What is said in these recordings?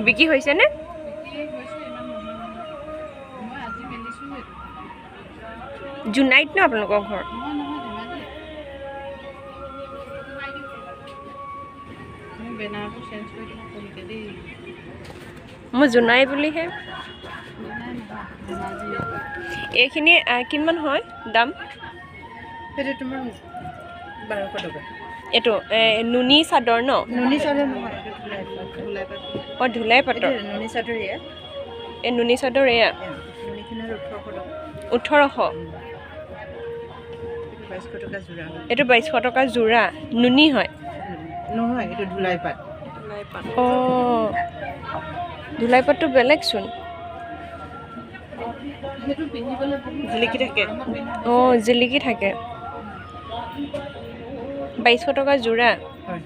বিকি হৈছে নে জুনাইত ন আপোনালোকৰ ঘৰ মই জুনাই বুলিহে এইখিনি কিমান হয় দাম সেইটো তোমাৰ 1200 টকা এইটো নুনি চাদৰ ন নুনি চাদৰ নহয় অ ধুলাই পাটৰ নুনি চাদৰ এয়া এই নুনি চাদৰ এয়া নুনিখিনৰ 1800 1800 টকা 2200 টকা জোৰা এইটো 2200 টকা জোৰা নুনি হয় নহয় এইটো ধুলাই পাট অ ধুলাই পাটটো বেলেগ চোন সেইটো পিন্ধিবলৈ জিলিকি থাকে অ জিলিকি থাকে 2200 টকা জোৰা হয়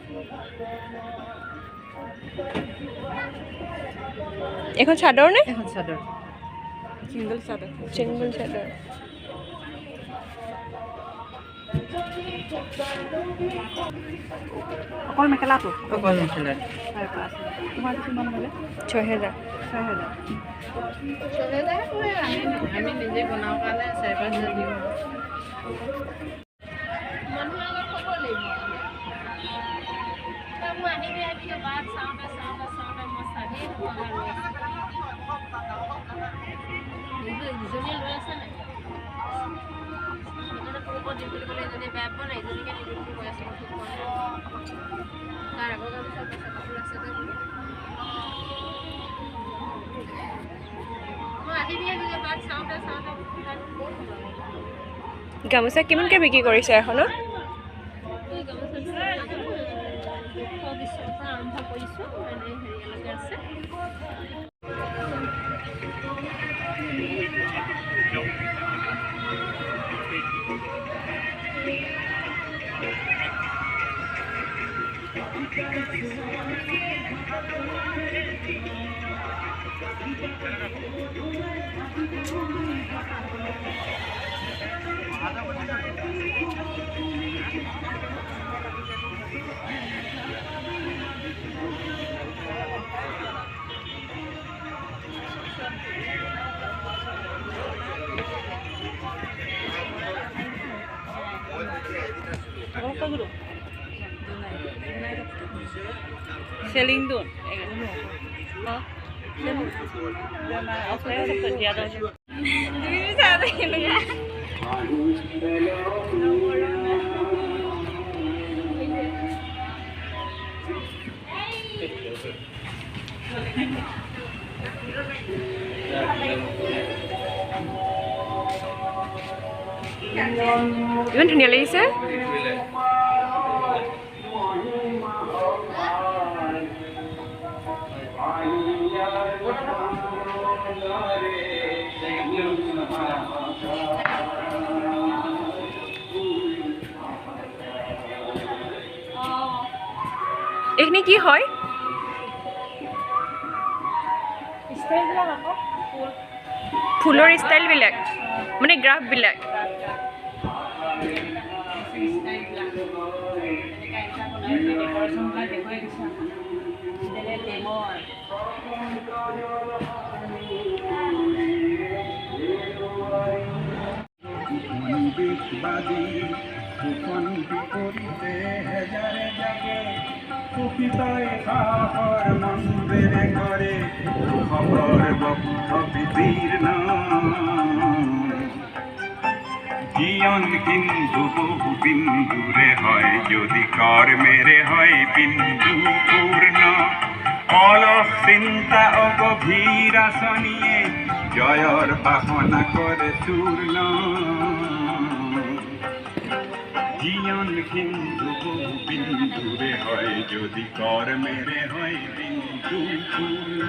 এখন চাদৰ নে এখন চাদৰ সিংগল চাদৰ অকল মেখেলাটো অকল মেখেলা তোমাৰ কিমান হ'লে 6000 আমি নিজে বনাওঁ কাৰণে 4-5 দিওঁ গামোচা কিমানকৈ বিক্ৰী কৰিছে এখনত सेलिंग दोन ইমান ধুনীয়া লাগিছে এইখিনি কি হয় ফুলৰ ষ্টাইল বিলাক মানে গ্ৰাফ বিলাক ডেকৰেশ্যনবিলাক দেখুৱাই দিছে টেমৰ উপনিবেশবাদী গোপন বিপরীতে হেজারে জাগে কুপিতয়ে কাহর মন্দিরে করে খবর বক্ষ বিদীর্ণ জীবন কিন্তু বহু বিন্দুরে হয় যদি কর্মেরে হয় বিন্দু পূর্ণ অলস চিন্তা ও গভীর আসনিয়ে জয়র বাসনা করে চূর্ণ জীবন কিন্তু বহু বিন্দুরে হয় যদি কর্মেরে হয় বিন্দু পূর্ণ